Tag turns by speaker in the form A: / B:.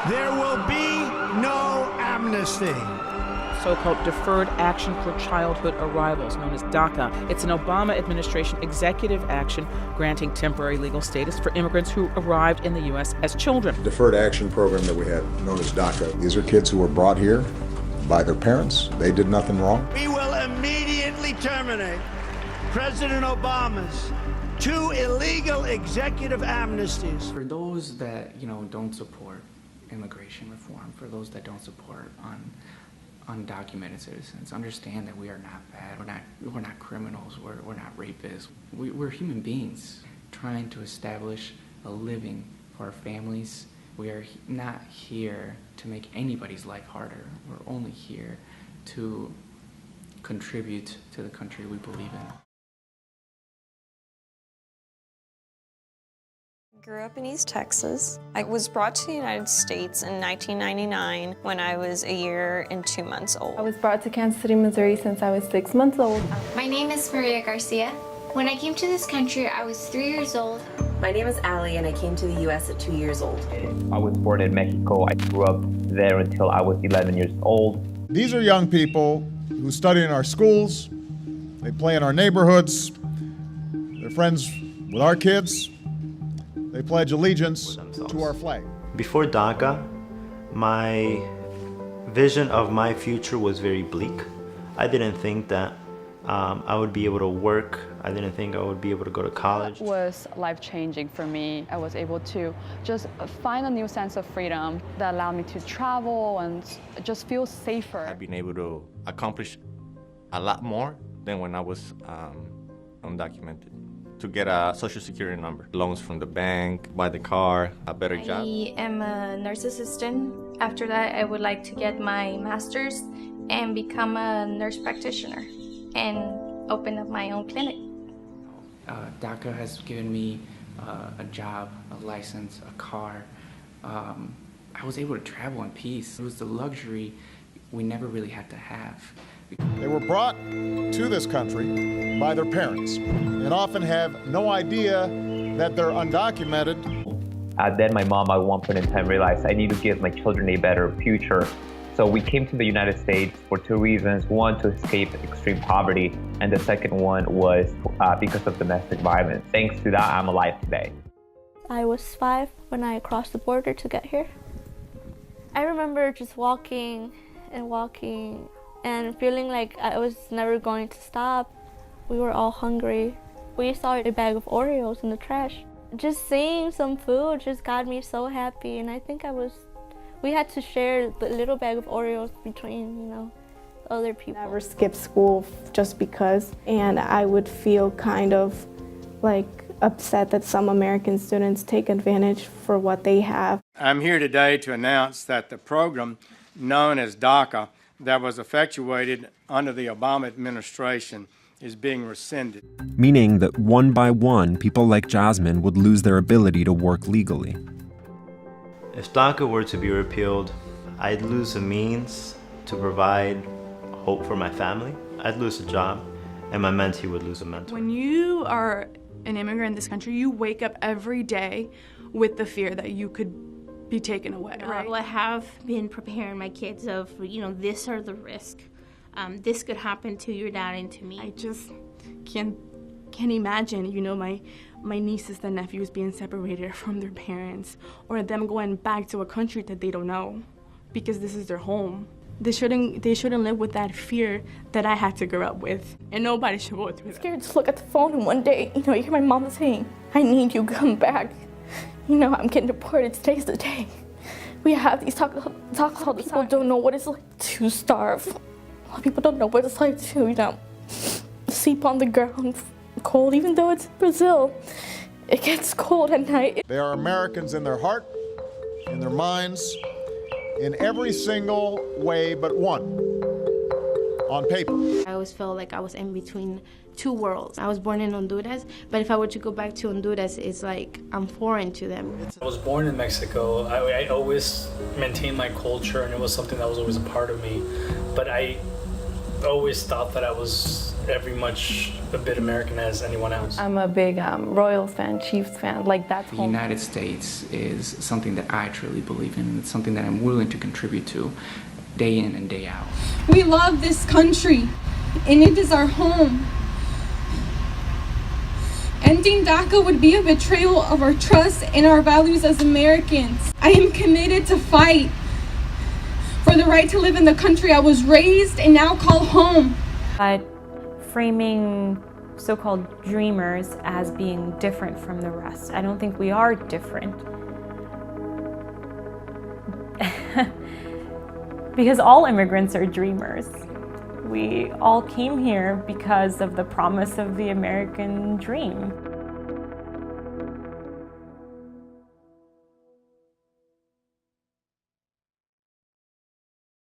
A: There will be no amnesty.
B: So-called Deferred Action for Childhood Arrivals, known as DACA. It's an Obama administration executive action granting temporary legal status for immigrants who arrived in the U.S. as children.
C: Deferred action program that we have, known as DACA. These are kids who were brought here by their parents. They did nothing wrong.
A: We will immediately terminate President Obama's 2 illegal executive amnesties.
D: For those that, don't support immigration reform, for those that don't support undocumented citizens, understand that we are not bad. We're not criminals. We're not rapists. We're human beings trying to establish a living for our families. We are not here to make anybody's life harder. We're only here to contribute to the country we believe in.
E: I grew up in East Texas. I was brought to the United States in 1999 when I was a year and 2 months old.
F: I was brought to Kansas City, Missouri since I was 6 months old.
G: My name is Maria Garcia. When I came to this country, I was 3 years old.
H: My name is Allie, and I came to the U.S. at 2 years old.
I: I was born in Mexico. I grew up there until I was 11 years old.
J: These are young people who study in our schools. They play in our neighborhoods. They're friends with our kids. They pledge allegiance to our flag.
K: Before DACA, my vision of my future was very bleak. I didn't think that I would be able to work. I didn't think I would be able to go to college.
F: It was life-changing for me. I was able to just find a new sense of freedom that allowed me to travel and just feel safer.
L: I've been able to accomplish a lot more than when I was undocumented. To get a social security number, loans from the bank, buy the car, a better job.
G: I am a nurse assistant. After that, I would like to get my master's and become a nurse practitioner and open up my own clinic.
D: DACA has given me a job, a license, a car. I was able to travel in peace. It was the luxury we never really had to have.
J: They were brought to this country by their parents and often have no idea that they're undocumented.
I: Then my mom at one point in time realized I need to give my children a better future. So we came to the United States for 2 reasons. One, to escape extreme poverty, and the second one was because of domestic violence. Thanks to that, I'm alive today.
M: I was 5 when I crossed the border to get here. I remember just walking and feeling like I was never going to stop. We were all hungry. We saw a bag of Oreos in the trash. Just seeing some food just got me so happy, and I think we had to share the little bag of Oreos between, other people.
F: I never skipped school just because, and I would feel kind of like upset that some American students take advantage for what they have.
A: I'm here today to announce that the program known as DACA that was effectuated under the Obama administration is being rescinded.
N: Meaning that one by one, people like Jasmine would lose their ability to work legally.
K: If DACA were to be repealed, I'd lose the means to provide hope for my family. I'd lose a job, and my mentee would lose a mentor.
F: When you are an immigrant in this country, you wake up every day with the fear that you could be taken away, right?
G: Well, I have been preparing my kids of, this are the risk. This could happen to your dad and to me.
F: I just can't imagine, my nieces and nephews being separated from their parents, or them going back to a country that they don't know because this is their home. They shouldn't live with that fear that I had to grow up with, and nobody should go through that. I'm scared to look at the phone and one day, you hear my mom saying, "I need you, come back. I'm getting deported, today's the day." We have these talks all the time. People don't know what it's like to starve. A lot of people don't know what it's like to, sleep on the ground, cold, even though it's Brazil. It gets cold at night.
J: They are Americans in their heart, in their minds, in every single way but one, on paper.
G: I always felt like I was in between 2 worlds. I was born in Honduras, but if I were to go back to Honduras, it's like I'm foreign to them.
D: I was born in Mexico. I always maintained my culture, and it was something that was always a part of me. But I
O: always thought that I was every much a bit American as anyone else.
P: I'm a big Royals fan, Chiefs fan, like that's
D: The
P: home.
D: United States is something that I truly believe in, and it's something that I'm willing to contribute to day in and day out.
Q: We love this country, and it is our home. Ending DACA would be a betrayal of our trust and our values as Americans. I am committed to fight for the right to live in the country I was raised and now call home.
R: But framing so-called dreamers as being different from the rest, I don't think we are different. Because all immigrants are dreamers. We all came here because of the promise of the American dream.